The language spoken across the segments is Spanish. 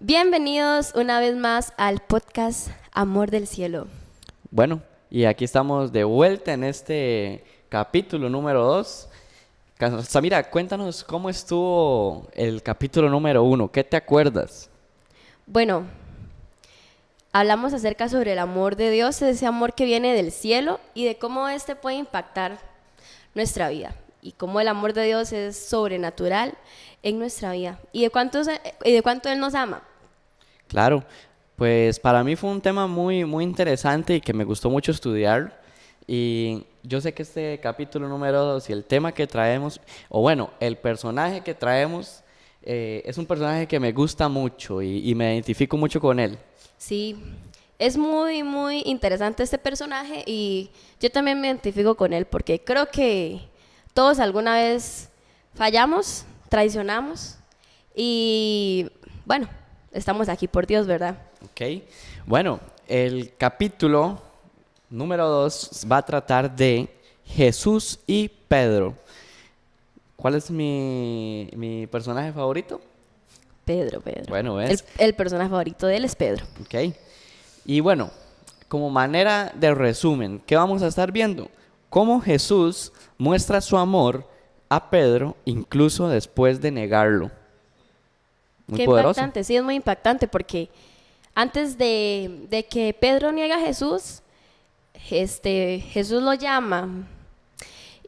Bienvenidos una vez más al podcast Amor del Cielo. Bueno, y aquí estamos de vuelta en este capítulo número 2. Samira, cuéntanos cómo estuvo el capítulo número 1. ¿Qué te acuerdas? Bueno, hablamos acerca sobre el amor de Dios, ese amor que viene del cielo y de cómo este puede impactar nuestra vida y cómo el amor de Dios es sobrenatural en nuestra vida y de cuánto Él nos ama. Claro, pues para mí fue un tema muy interesante y que me gustó mucho estudiar. Y yo sé que este capítulo número 2 y el tema que traemos, o bueno, el personaje que traemos, es un personaje que me gusta mucho y me identifico mucho con él. Sí, es muy interesante este personaje y yo también me identifico con él porque creo que todos alguna vez fallamos, traicionamos y bueno, estamos aquí por Dios, ¿verdad? Ok, bueno, el capítulo número 2 va a tratar de Jesús y Pedro. ¿Cuál es mi personaje favorito? Pedro. Bueno, El, ¿ves? el personaje favorito de él es Pedro. Ok. Y bueno, como manera de resumen, ¿qué vamos a estar viendo? Cómo Jesús muestra su amor a Pedro incluso después de negarlo. Muy Qué poderoso. impactante, sí, es muy impactante porque antes de que Pedro niega a Jesús, Jesús lo llama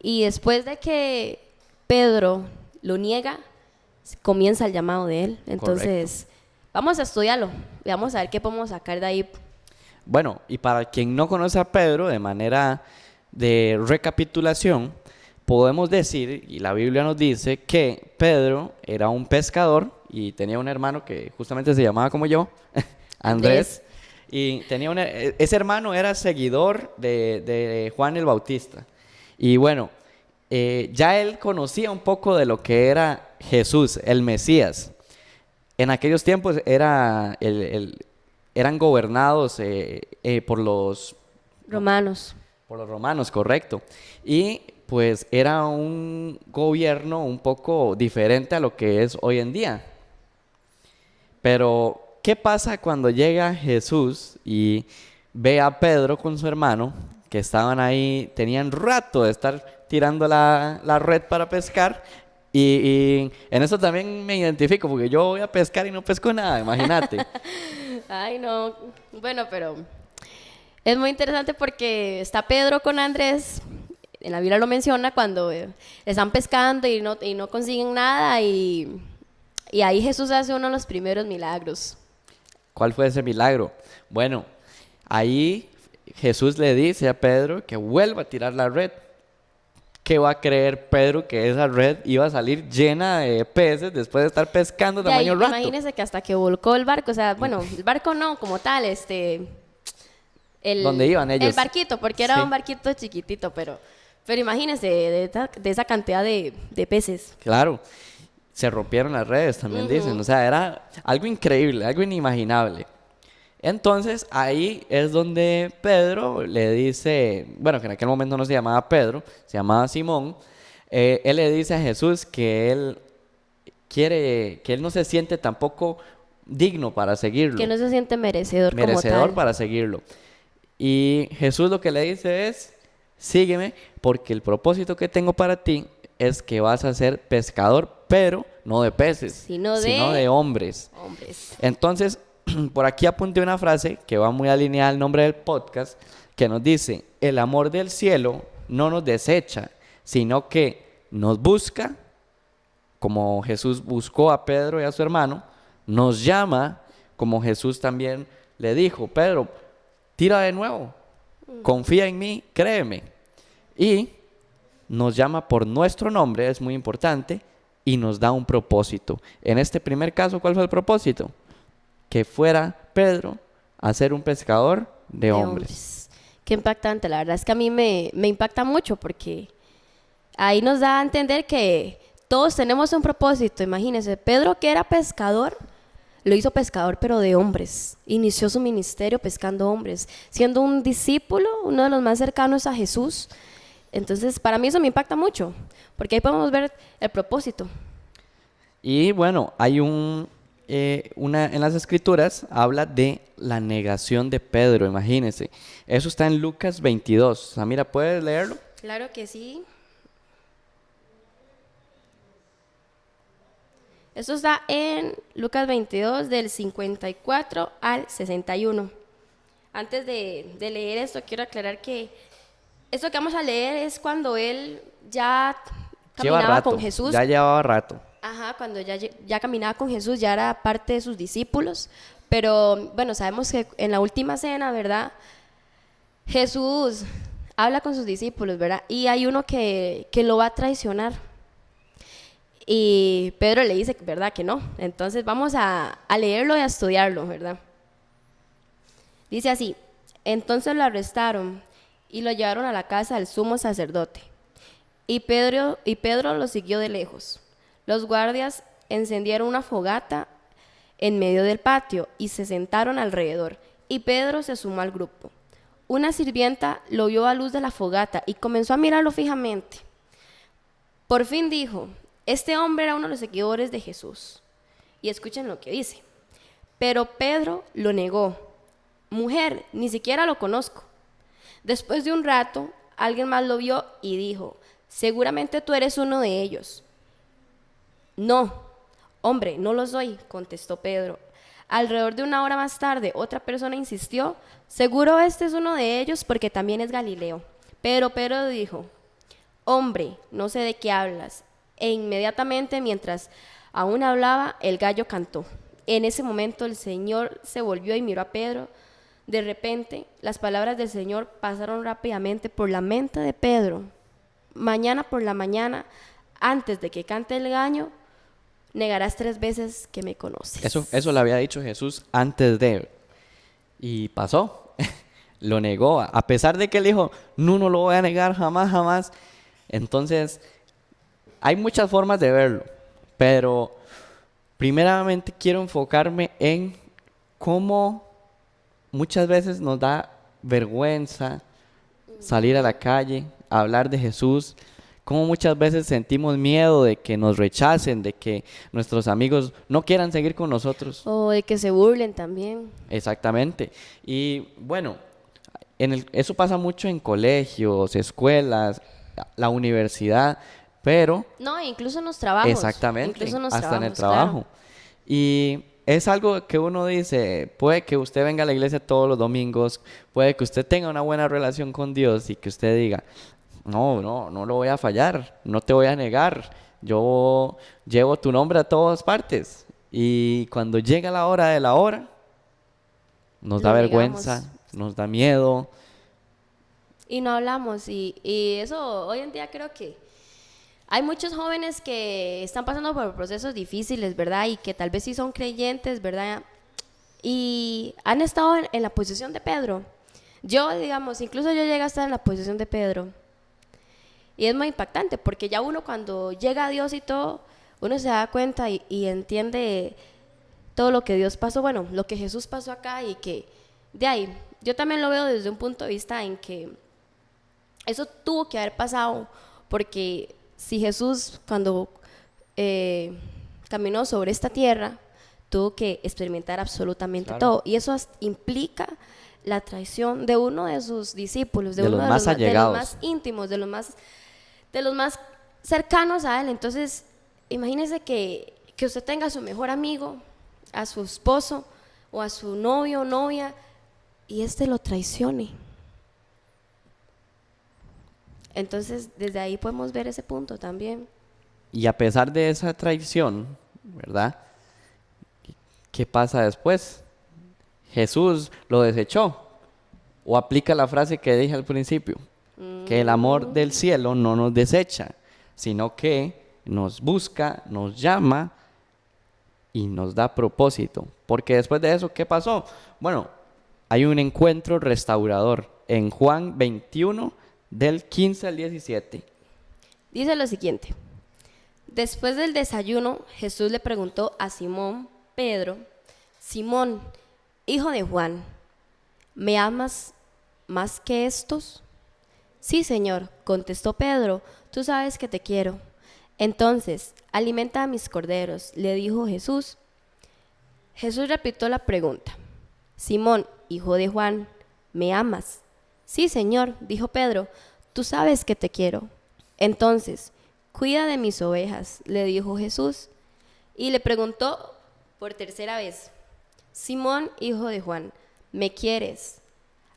y después de que Pedro lo niega, comienza el llamado de él. Entonces, vamos a estudiarlo y vamos a ver qué podemos sacar de ahí. Bueno, y para quien no conoce a Pedro, de manera de recapitulación, podemos decir, y la Biblia nos dice, que Pedro era un pescador y tenía un hermano que justamente se llamaba como yo, Andrés. Y ese hermano era seguidor de Juan el Bautista. Y bueno, ya él conocía un poco de lo que era Jesús, el Mesías. En aquellos tiempos eran gobernados Romanos. por los romanos, correcto. Y pues era un gobierno un poco diferente a lo que es hoy en día. Pero, ¿qué pasa cuando llega Jesús y ve a Pedro con su hermano, que estaban ahí, tenían rato de estar tirando la red para pescar? Y en eso también me identifico, porque yo voy a pescar y no pesco nada, imagínate. Ay, no. Bueno, pero es muy interesante porque está Pedro con Andrés. En la Biblia lo menciona cuando están pescando y no consiguen nada y ahí Jesús hace uno de los primeros milagros. ¿Cuál fue ese milagro? Bueno, ahí Jesús le dice a Pedro que vuelva a tirar la red. ¿Qué va a creer Pedro que esa red iba a salir llena de peces después de estar pescando Y ahí, tamaño rato? imagínense que hasta que volcó el barco, o sea, bueno, el barco no como tal, ¿Dónde iban ellos? el barquito, porque era Sí. un barquito chiquitito, pero imagínense de esa cantidad de peces. Claro, se rompieron las redes, también dicen. O sea, era algo increíble, algo inimaginable. Entonces ahí es donde Pedro le dice, bueno, que en aquel momento no se llamaba Pedro, se llamaba Simón. Él le dice a Jesús que él quiere, que él no se siente tampoco digno para seguirlo, Que no se siente merecedor como merecedor tal. para seguirlo. Y Jesús lo que le dice es, sígueme, porque el propósito que tengo para ti es que vas a ser pescador, pero no de peces, Sino sino de de hombres. hombres. Entonces, por aquí apunté una frase que va muy alineada al nombre del podcast, que nos dice, el amor del cielo no nos desecha, sino que nos busca, como Jesús buscó a Pedro y a su hermano, nos llama, como Jesús también le dijo, Pedro, tira de nuevo, confía en mí, créeme. Y nos llama por nuestro nombre, es muy importante, y nos da un propósito. En este primer caso, ¿cuál fue el propósito? Que fuera Pedro a ser un pescador de hombres. Qué impactante, la verdad es que a mí me impacta mucho porque ahí nos da a entender que todos tenemos un propósito. Imagínense, Pedro que era pescador, lo hizo pescador pero de hombres. Inició su ministerio pescando hombres, siendo un discípulo, uno de los más cercanos a Jesús. Entonces, para mí eso me impacta mucho, porque ahí podemos ver el propósito. Y bueno, hay un en las escrituras habla de la negación de Pedro, imagínense. Eso está en Lucas 22. Samira, ¿puedes leerlo? Claro que sí. Esto está en Lucas 22 del 54 al 61. Antes de leer esto, quiero aclarar que esto que vamos a leer es cuando él ya Lleva caminaba rato, con Jesús. ya llevaba rato. Ajá, cuando ya caminaba con Jesús, ya era parte de sus discípulos. Pero bueno, sabemos que en la última cena, ¿verdad? Jesús habla con sus discípulos, ¿verdad? Y hay uno que lo va a traicionar. Y Pedro le dice, ¿verdad? Que no. Entonces vamos a leerlo y a estudiarlo, ¿verdad? Dice así: entonces lo arrestaron y lo llevaron a la casa del sumo sacerdote. Y Pedro lo siguió de lejos. Los guardias encendieron una fogata en medio del patio y se sentaron alrededor. Y Pedro se sumó al grupo. Una sirvienta lo vio a luz de la fogata y comenzó a mirarlo fijamente. Por fin dijo: este hombre era uno de los seguidores de Jesús. Y escuchen lo que dice. Pero Pedro lo negó. Mujer, ni siquiera lo conozco. Después de un rato, alguien más lo vio y dijo: seguramente tú eres uno de ellos. No, hombre, no lo soy, contestó Pedro. Alrededor de una hora más tarde, otra persona insistió: seguro este es uno de ellos porque también es Galileo. Pero Pedro dijo: hombre, no sé de qué hablas. E inmediatamente, mientras aún hablaba, el gallo cantó. En ese momento el Señor se volvió y miró a Pedro. De repente, las palabras del Señor pasaron rápidamente por la mente de Pedro. Mañana por la mañana, antes de que cante el gallo, negarás 3 veces que me conoces. Eso le había dicho Jesús antes de... Y pasó. Lo negó. A pesar de que él dijo: no lo voy a negar jamás, jamás. Entonces, hay muchas formas de verlo. Pero, primeramente quiero enfocarme en cómo muchas veces nos da vergüenza salir a la calle, a hablar de Jesús. Cómo muchas veces sentimos miedo de que nos rechacen, de que nuestros amigos no quieran seguir con nosotros. O de que se burlen también. Exactamente. Y bueno, eso pasa mucho en colegios, escuelas, la universidad, pero... No, incluso en los trabajos. Exactamente, Incluso en los hasta en el trabajos, trabajo. Y es algo que uno dice: puede que usted venga a la iglesia todos los domingos, puede que usted tenga una buena relación con Dios y que usted diga: no lo voy a fallar, no te voy a negar, yo llevo tu nombre a todas partes. Y cuando llega la hora de la hora, nos da Lo vergüenza, negamos. nos da miedo. Y no hablamos. Y eso hoy en día creo que hay muchos jóvenes que están pasando por procesos difíciles, ¿verdad? Y que tal vez sí son creyentes, ¿verdad? Y han estado en la posición de Pedro. Yo, digamos, incluso yo llegué a estar en la posición de Pedro. Y es muy impactante porque ya uno cuando llega a Dios y todo, uno se da cuenta y entiende todo lo que Dios pasó, bueno, lo que Jesús pasó acá. Y que de ahí, yo también lo veo desde un punto de vista en que eso tuvo que haber pasado, porque si Jesús cuando caminó sobre esta tierra tuvo que experimentar absolutamente Claro. todo, y eso implica la traición de uno de sus discípulos, de De uno los más de los allegados. más íntimos, de los más cercanos a él. Entonces, imagínese que usted tenga a su mejor amigo, a su esposo o a su novio o novia, y este lo traicione. Entonces, desde ahí podemos ver ese punto también. Y a pesar de esa traición, ¿verdad? ¿Qué pasa después? Jesús lo desechó. O aplica la frase que dije al principio, que el amor del cielo no nos desecha, sino que nos busca, nos llama y nos da propósito. Porque después de eso, ¿qué pasó? Bueno, hay un encuentro restaurador en Juan 21, del 15 al 17. Dice lo siguiente: después del desayuno, Jesús le preguntó a Simón Pedro: Simón, hijo de Juan, ¿me amas más que estos? Sí, Señor, contestó Pedro, tú sabes que te quiero. Entonces, alimenta a mis corderos, le dijo Jesús. Jesús repitió la pregunta. Simón, hijo de Juan, ¿me amas? Sí, Señor, dijo Pedro, tú sabes que te quiero. Entonces, cuida de mis ovejas, le dijo Jesús. Y le preguntó por tercera vez, Simón, hijo de Juan, ¿me quieres?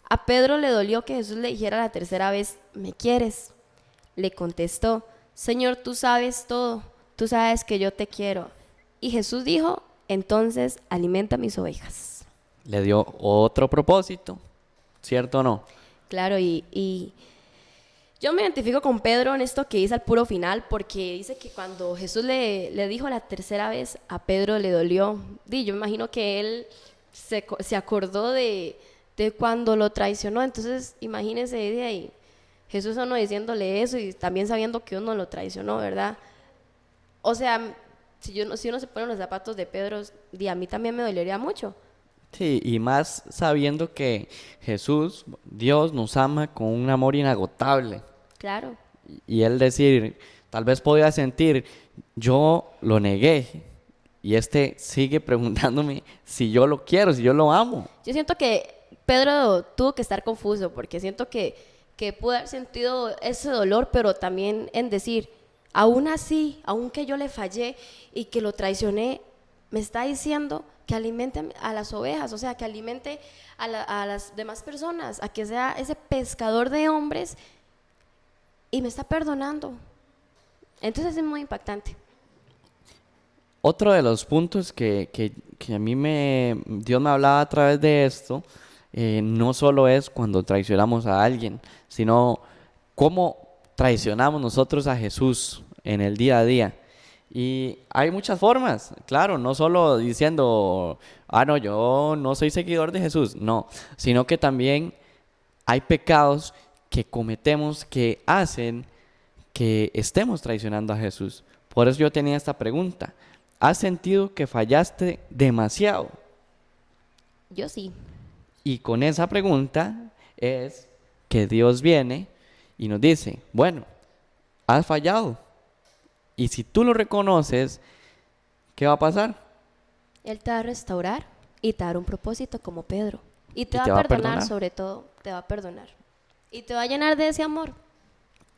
A Pedro le dolió que Jesús le dijera la tercera vez, ¿me quieres? Le contestó, Señor, tú sabes todo, tú sabes que yo te quiero. Y Jesús dijo, entonces alimenta mis ovejas. Le dio otro propósito, ¿cierto o no? Claro, y yo me identifico con Pedro en esto que dice al puro final, porque dice que cuando Jesús le dijo la tercera vez, a Pedro le dolió. Yo me imagino que él se acordó de cuando lo traicionó, entonces imagínense de ahí, Jesús a uno diciéndole eso y también sabiendo que uno lo traicionó, ¿verdad? O sea, si uno se pone en los zapatos de Pedro, a mí también me dolería mucho. Sí, y más sabiendo que Jesús, Dios, nos ama con un amor inagotable. Claro, Y él decir, tal vez podía sentir, yo lo negué. Y este sigue preguntándome si yo lo quiero, si yo lo amo. yo siento que Pedro tuvo que estar confuso, porque siento que pudo haber sentido ese dolor, pero también en decir, aún así, aunque yo le fallé y que lo traicioné, me está diciendo que alimente a las ovejas, o sea, que alimente a las demás personas, a que sea ese pescador de hombres y me está perdonando. Entonces es muy impactante. Otro de los puntos que a mí Dios me hablaba a través de esto, no solo es cuando traicionamos a alguien, sino cómo traicionamos nosotros a Jesús en el día a día. Y hay muchas formas, claro, no solo diciendo, no, yo no soy seguidor de Jesús, no, sino que también hay pecados que cometemos que hacen que estemos traicionando a Jesús. Por eso yo tenía esta pregunta. ¿Has sentido que fallaste demasiado? Yo sí. Y con esa pregunta es que Dios viene y nos dice, bueno, has fallado. Y si tú lo reconoces, ¿qué va a pasar? Él te va a restaurar y te va a dar un propósito como Pedro. Y te Y va te a va a perdonar, perdonar. sobre todo, te va a perdonar. Y te va a llenar de ese amor.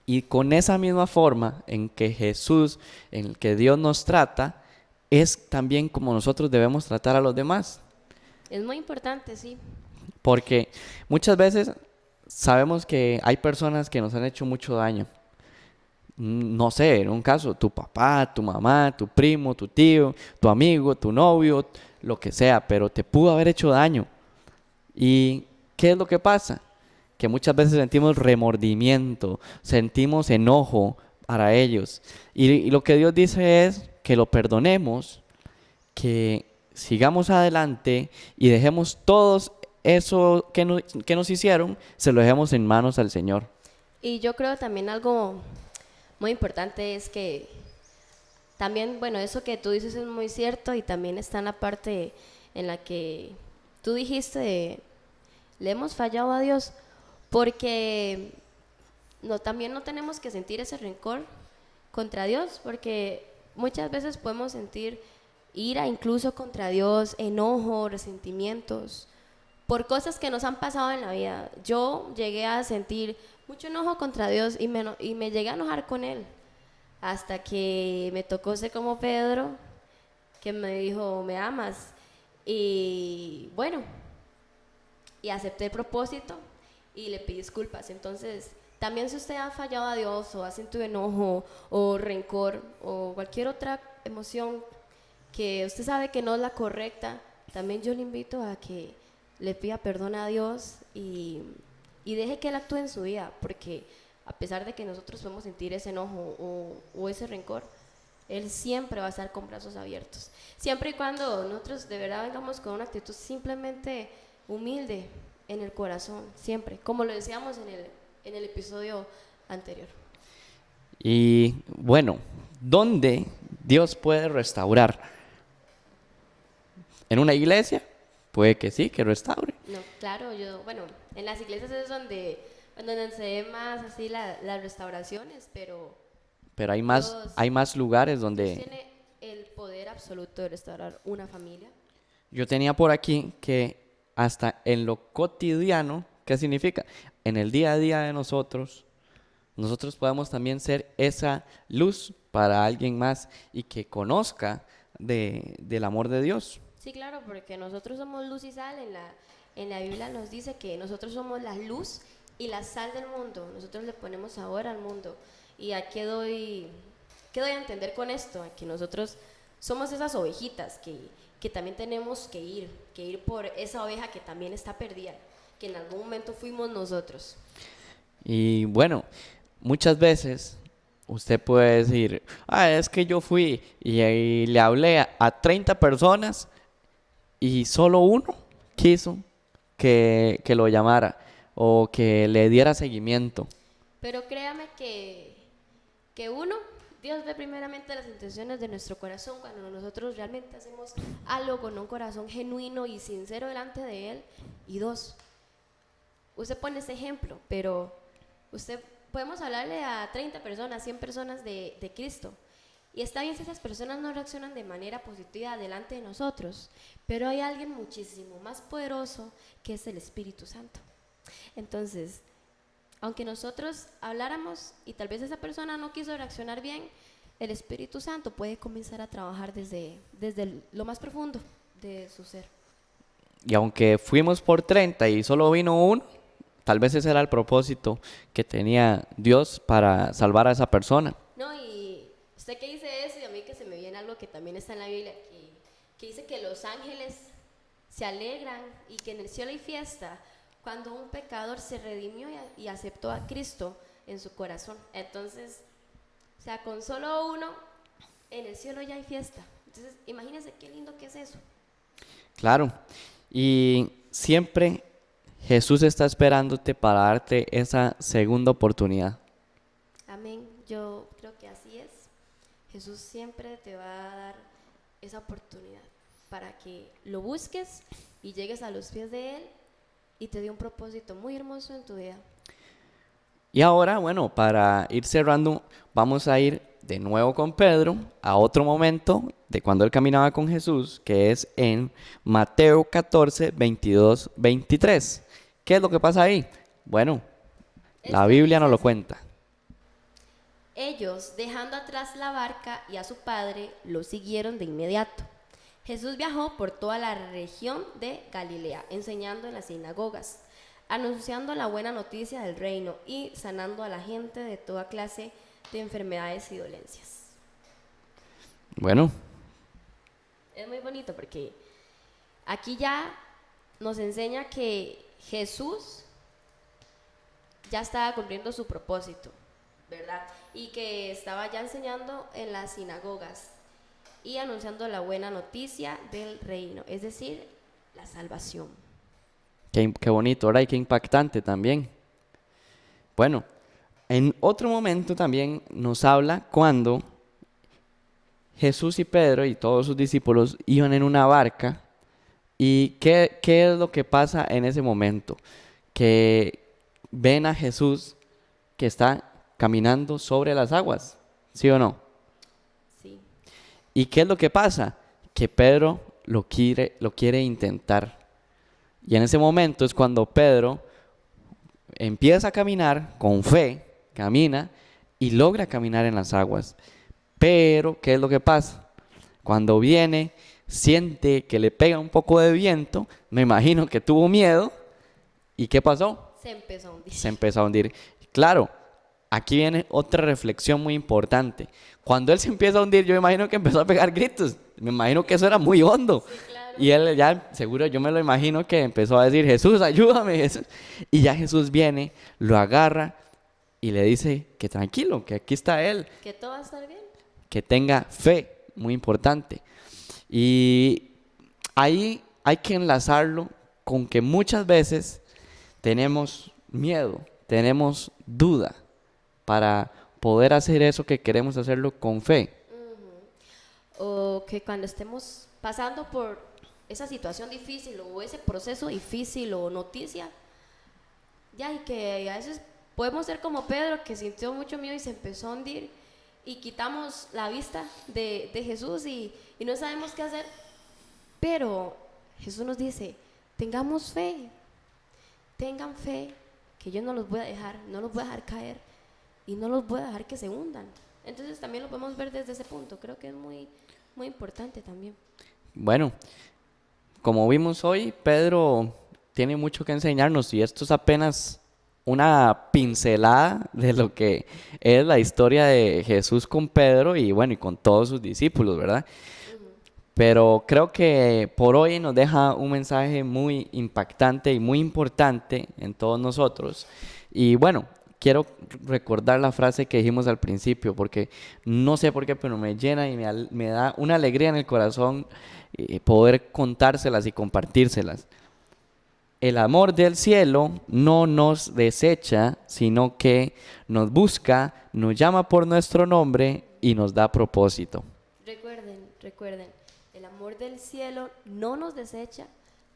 Y con esa misma forma en que Jesús, en que Dios nos trata, es también como nosotros debemos tratar a los demás. Es muy importante, sí. Porque muchas veces sabemos que hay personas que nos han hecho mucho daño. No sé, en un caso, tu papá, tu mamá, tu primo, tu tío, tu amigo, tu novio, lo que sea, pero te pudo haber hecho daño. ¿Y qué es lo que pasa? Que muchas veces sentimos remordimiento, sentimos enojo para ellos. Y lo que Dios dice es que lo perdonemos, que sigamos adelante y dejemos todo eso que nos hicieron, se lo dejemos en manos al Señor. Y yo creo también algo muy importante es que también, bueno, eso que tú dices es muy cierto y también está en la parte en la que tú dijiste le hemos fallado a Dios porque también no tenemos que sentir ese rencor contra Dios porque muchas veces podemos sentir ira incluso contra Dios, enojo, resentimientos por cosas que nos han pasado en la vida. Yo llegué a sentir mucho enojo contra Dios y me llegué a enojar con Él hasta que me tocó ser como Pedro, que me dijo, ¿me amas? Y bueno, y acepté el propósito y le pedí disculpas. Entonces, también si usted ha fallado a Dios o ha sentido enojo o rencor o cualquier otra emoción que usted sabe que no es la correcta, también yo le invito a que le pida perdón a Dios y deje que Él actúe en su vida, porque a pesar de que nosotros podemos sentir ese enojo o ese rencor, Él siempre va a estar con brazos abiertos. Siempre y cuando nosotros de verdad vengamos con una actitud simplemente humilde en el corazón, siempre, como lo decíamos en el episodio anterior. Y bueno, ¿dónde Dios puede restaurar? ¿En una iglesia? Puede que sí, que restaure. No, claro, bueno, en las iglesias es donde se ve más así las restauraciones, pero Pero Dios, hay más lugares Dios donde tiene el poder absoluto de restaurar una familia. yo tenía por aquí que hasta en lo cotidiano, ¿qué significa? En el día a día de nosotros podemos también ser esa luz para alguien más y que conozca del amor de Dios. Sí, claro, porque nosotros somos luz y sal. En la Biblia nos dice que nosotros somos la luz y la sal del mundo. Nosotros le ponemos sabor al mundo. ¿Y a qué doy a entender con esto? A que nosotros somos esas ovejitas que también tenemos que ir por esa oveja que también está perdida, que en algún momento fuimos nosotros. Y bueno, muchas veces usted puede decir, es que yo fui y le hablé a 30 personas y solo uno quiso que lo llamara o que le diera seguimiento. Pero créame que uno, Dios ve primeramente las intenciones de nuestro corazón cuando nosotros realmente hacemos algo con un corazón genuino y sincero delante de Él. Y dos, usted pone ese ejemplo, pero usted podemos hablarle a 30 personas, 100 personas de Cristo. Y está bien si esas personas no reaccionan de manera positiva delante de nosotros, pero hay alguien muchísimo más poderoso que es el Espíritu Santo. Entonces, aunque nosotros habláramos y tal vez esa persona no quiso reaccionar bien, el Espíritu Santo puede comenzar a trabajar desde lo más profundo de su ser. Y aunque fuimos por 30 y solo vino uno, tal vez ese era el propósito que tenía Dios para salvar a esa persona. No, y usted que dice eso, y a mí que se me viene algo que también está en la Biblia, que dice que los ángeles se alegran y que en el cielo hay fiesta cuando un pecador se redimió y aceptó a Cristo en su corazón. Entonces, o sea, con solo uno, en el cielo ya hay fiesta. Entonces, imagínense qué lindo que es eso. Claro, y siempre Jesús está esperándote para darte esa segunda oportunidad. Amén. Yo creo que así es. Jesús siempre te va a dar esa oportunidad para que lo busques y llegues a los pies de Él y te dé un propósito muy hermoso en tu vida. Y ahora, bueno, para ir cerrando, vamos a ir de nuevo con Pedro a otro momento de cuando él caminaba con Jesús, que es en Mateo 14, 22, 23. ¿Qué es lo que pasa ahí? Bueno, la Biblia nos lo cuenta. Ellos, dejando atrás la barca y a su padre, lo siguieron de inmediato. Jesús viajó por toda la región de Galilea, enseñando en las sinagogas, anunciando la buena noticia del reino y sanando a la gente de toda clase de enfermedades y dolencias. Bueno, es muy bonito porque aquí ya nos enseña que Jesús ya estaba cumpliendo su propósito, ¿verdad? Y que estaba ya enseñando en las sinagogas y anunciando la buena noticia del reino, es decir, la salvación. qué bonito, ¿verdad? Y qué impactante también. Bueno, en otro momento también nos habla cuando Jesús y Pedro y todos sus discípulos iban en una barca. ¿Y qué es lo que pasa en ese momento? Que ven a Jesús que está caminando sobre las aguas, ¿sí o no? Sí. ¿Y qué es lo que pasa? Que Pedro lo quiere intentar. Y en ese momento es cuando Pedro empieza a caminar con fe, camina y logra caminar en las aguas. Pero, ¿qué es lo que pasa? Cuando viene, siente que le pega un poco de viento, me imagino que tuvo miedo. ¿Y qué pasó? Se empezó a hundir. Se empezó a hundir. Claro, aquí viene otra reflexión muy importante. Cuando él se empieza a hundir, yo me imagino que empezó a pegar gritos. Me imagino que eso era muy hondo. Sí, claro. Y él ya, seguro, yo me lo imagino que empezó a decir, Jesús, ayúdame, Jesús. Y ya Jesús viene, lo agarra y le dice que tranquilo, que aquí está él. Que todo va a estar bien. Que tenga fe, muy importante. Y ahí hay que enlazarlo con que muchas veces tenemos miedo, tenemos duda para poder hacer eso que queremos hacerlo con fe. O que cuando estemos pasando por esa situación difícil o ese proceso difícil o noticia, ya, y que a veces podemos ser como Pedro, que sintió mucho miedo y se empezó a hundir, y quitamos la vista de Jesús y no sabemos qué hacer, pero Jesús nos dice, tengamos fe, tengan fe, que yo no los voy a dejar, no los voy a dejar caer y no los voy a dejar que se hundan. Entonces también lo podemos ver desde ese punto, creo que es muy, muy importante también. Bueno, como vimos hoy, Pedro tiene mucho que enseñarnos y esto es apenas una pincelada de lo que es la historia de Jesús con Pedro y bueno, y con todos sus discípulos, ¿verdad? Pero creo que por hoy nos deja un mensaje muy impactante y muy importante en todos nosotros. Y bueno, quiero recordar la frase que dijimos al principio, porque no sé por qué, pero me llena y me da una alegría en el corazón poder contárselas y compartírselas. El amor del cielo no nos desecha, sino que nos busca, nos llama por nuestro nombre y nos da propósito. Recuerden, el amor del cielo no nos desecha,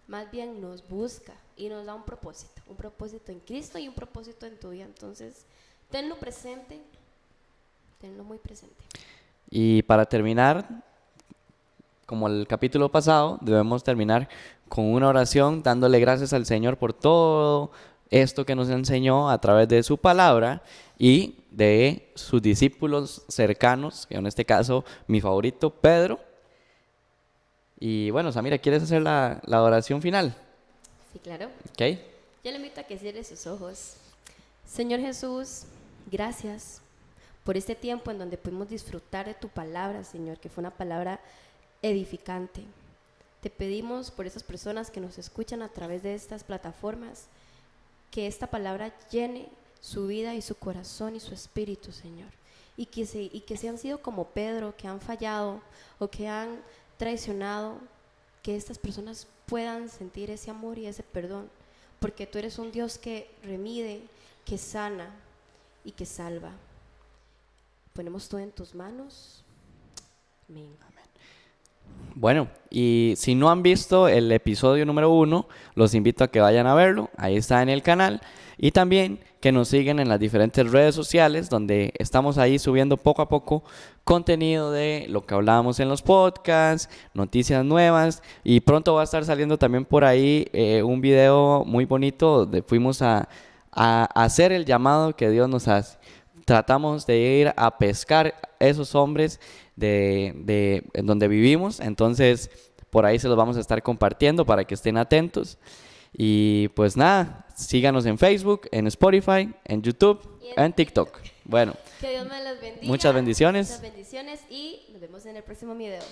más bien nos busca y nos da un propósito en Cristo y un propósito en tu vida. Entonces, tenlo presente, tenlo muy presente. Y para terminar, como el capítulo pasado, debemos terminar con una oración dándole gracias al Señor por todo esto que nos enseñó a través de su palabra y de sus discípulos cercanos, que en este caso mi favorito, Pedro. Y bueno, Samira, ¿quieres hacer la oración final? Sí, claro. Ok. Yo le invito a que cierre sus ojos. Señor Jesús, gracias por este tiempo en donde pudimos disfrutar de tu palabra, Señor, que fue una palabra edificante. Te pedimos por esas personas que nos escuchan a través de estas plataformas, que esta palabra llene su vida y su corazón y su espíritu, Señor. Y que se han sido como Pedro, que han fallado o que han traicionado, que estas personas puedan sentir ese amor y ese perdón, porque tú eres un Dios que remide, que sana y que salva. Ponemos todo en tus manos. Amén. Bueno, y si no han visto el episodio número 1, los invito a que vayan a verlo, ahí está en el canal, y también que nos sigan en las diferentes redes sociales, donde estamos ahí subiendo poco a poco contenido de lo que hablábamos en los podcasts, noticias nuevas, y pronto va a estar saliendo también por ahí un video muy bonito donde fuimos a hacer el llamado que Dios nos hace. Tratamos de ir a pescar esos hombres de donde vivimos, entonces por ahí se los vamos a estar compartiendo para que estén atentos. Y pues nada, síganos en Facebook, en Spotify, en YouTube, en TikTok. Bueno, que Dios me los bendiga. muchas bendiciones. Muchas bendiciones y nos vemos en el próximo video.